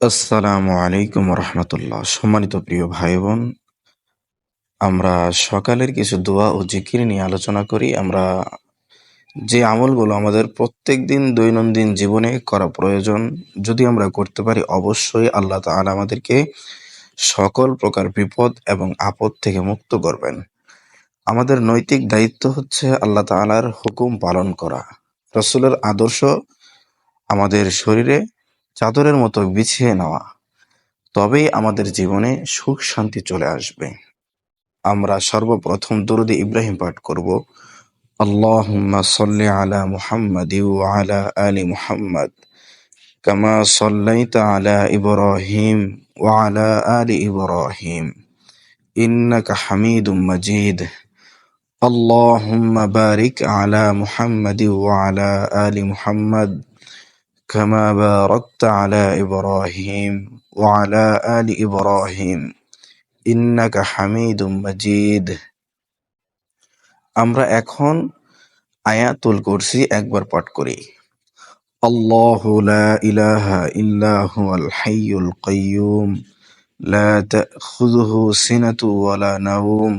আসসালামু আলাইকুম রহমতুল্লাহ। সম্মানিত প্রিয় ভাই বোন, আমরা সকালের কিছু দোয়া ও জিকির নিয়ে আলোচনা করি। আমরা যে আমলগুলো আমাদের প্রত্যেক দিন দৈনন্দিন জীবনে করা প্রয়োজন, যদি আমরা করতে পারি অবশ্যই আল্লাহ তাআলা আমাদেরকে সকল প্রকার বিপদ এবং আপদ থেকে মুক্ত করবেন। আমাদের নৈতিক দায়িত্ব হচ্ছে আল্লাহ তাআলার হুকুম পালন করা, রসুলের আদর্শ আমাদের শরীরে চাদরের মতো বিছিয়ে নেওয়া, তবেই আমাদের জীবনে সুখ শান্তি চলে আসবে। আমরা সর্বপ্রথম দরুদ ইব্রাহিম পাঠ করব। আল্লাহুম্মা সাল্লি আলা মুহাম্মাদ ওয়া আলা আলি মুহাম্মাদ কামা সাল্লাইতা আলা ইব্রাহিম ওয়া আলা আলি ইব্রাহিম ইন্নাকা হামিদুম মাজিদ। আল্লাহুম্মা বারিক আলা মুহাম্মাদ ওয়া আলা আলি মুহাম্মাদ কামা বারাকতা আলা ইব্রাহিম ওয়া আলা আলি ইব্রাহিম ইন্নাকা হামিদুম মাজিদ। আমরা এখন আয়াতুল কুরসি একবার পাঠ করি। আল্লাহু লা ইলাহা ইল্লা হুয়াল হাইয়ুল কাইয়্যুম লা তাখুযুহু সিনাতু ওয়া লা নাওম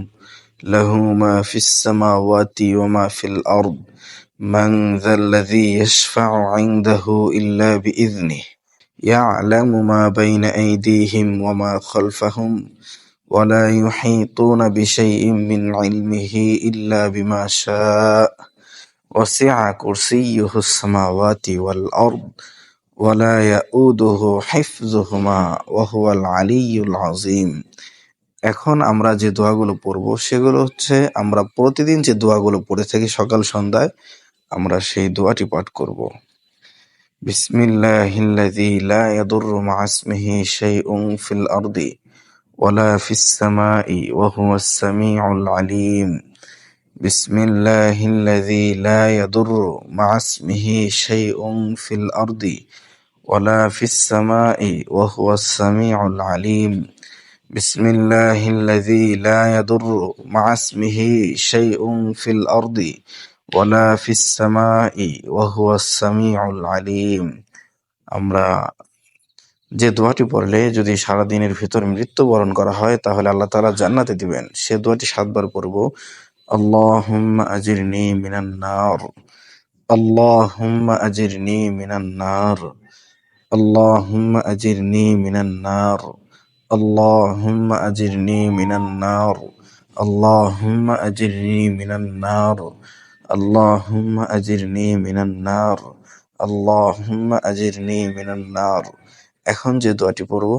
লাহু মা ফিস সামাওয়াতি ওয়া মা ফিল আরদ মান যাল্লাযী ইয়াশফা'ু 'ইনদাহু ইল্লা বিইযনিহি ইয়া'লামু মা বাইনা আইদিহিম ওয়া মা খালফাহুম ولا يحيطون بشيء من علمه إلا بما شاء وسع كرسيه السماوات والأرض ولا يؤوده حفظهما وهو العلي العظيم। এখন আমরা যে দোয়াগুলো পড়ব সেগুলো হচ্ছে আমরা প্রতিদিন যে দোয়াগুলো পড়ে থাকি সকাল সন্ধ্যায়, আমরা সেই দোয়াটি পাঠ করব। বিসমিল্লাহিল্লাযী লা ইয়াদুররু মা'a ইসমিহি শাইউন ফিল আরদি ولا في السماء وهو السميع العليم. بسم الله الذي لا يضر مع اسمه شيء في الأرض ولا في السماء وهو السميع العليم. بسم الله الذي لا يضر مع اسمه شيء في الأرض ولا في السماء وهو السميع العليم। আমরা যে দোয়াটি পড়লে যদি সারাদিনের ভিতর মৃত্যুবরণ করা হয় তাহলে আল্লাহ তাআলা জান্নাতে দিবেন, সে দোয়াটি 7 বার পড়ব। আল্লাহুম্মা আজিরনি মিনান নার, আল্লাহুম্মা আজিরনি মিনান নার, আল্লাহুম্মা আজিরনি মিনান নার, আল্লাহুম্মা আজিরনি মিনান নার, আল্লাহুম্মা আজিরনি মিনান নার, আল্লাহুম্মা আজিরনি মিনান নার, আল্লাহুম্মা আজিরনি মিনান নার। এখন যে দোয়াটি পড়ব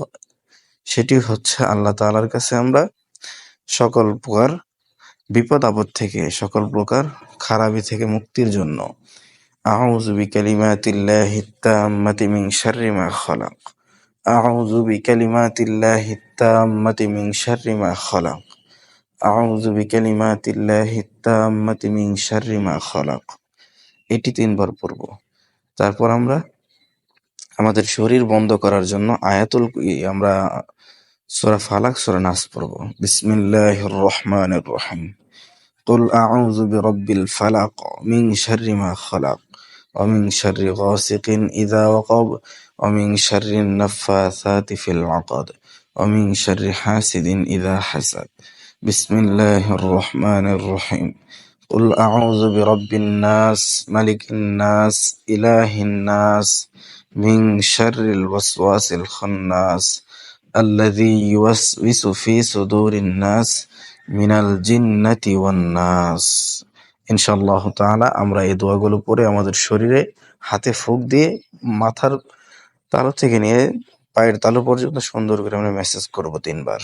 সেটি হচ্ছে আল্লাহ তাআলার কাছে আমরা সকল প্রকার বিপদ আপদ থেকে, সকল প্রকার খারাপি থেকে মুক্তির জন্য আউযু বিকালিমাতিল্লাহিত তাম্মাতি মিন শাররি মা খালাক, আউযু বিকালিমাতিল্লাহিত তাম্মাতি মিন শাররি মা খালাক, আউযু বিকালিমাতিল্লাহিত তাম্মাতি মিন শাররি মা খালাক, এটি 3 বার পড়ব। তারপর আমরা আমাদের শরীর বন্ধ করার জন্য আমরা সূরা ফালাক, সূরা নাস পড়ব। বিসমিল্লাহির রহমানির রহিম। কুল আউযু বিরাব্বিল ফালাক মিন শাররি মা খালাক ওয়া মিন শাররি গাসিকিন ইযা ওয়াকাব ওয়া মিন শাররিন নাফাসাতি ফিল উকাদ ওয়া মিন শাররি হাসিদিন ইযা হাসাদ। বিসমিল্লাহির রহমানির রহিম। কুল আউযু বিরাব্বিন নাস মালিকিন নাস ইলাহিন নাস মিন শাররিল ওয়াসওয়াসিল খান্নাস আল্লাযী ইউওয়াসওয়িসু ফি সুদুরিন নাস মিনাল জিন্নাতি ওয়ান নাস। ইনশাআল্লাহ তাআলা আমরা এই দোয়াগুলো পড়ে আমাদের শরীরে হাতে ফুঁক দিয়ে মাথার তালু থেকে নিয়ে পায়ের তালু পর্যন্ত সুন্দর করে আমরা মেসেজ করব 3 বার।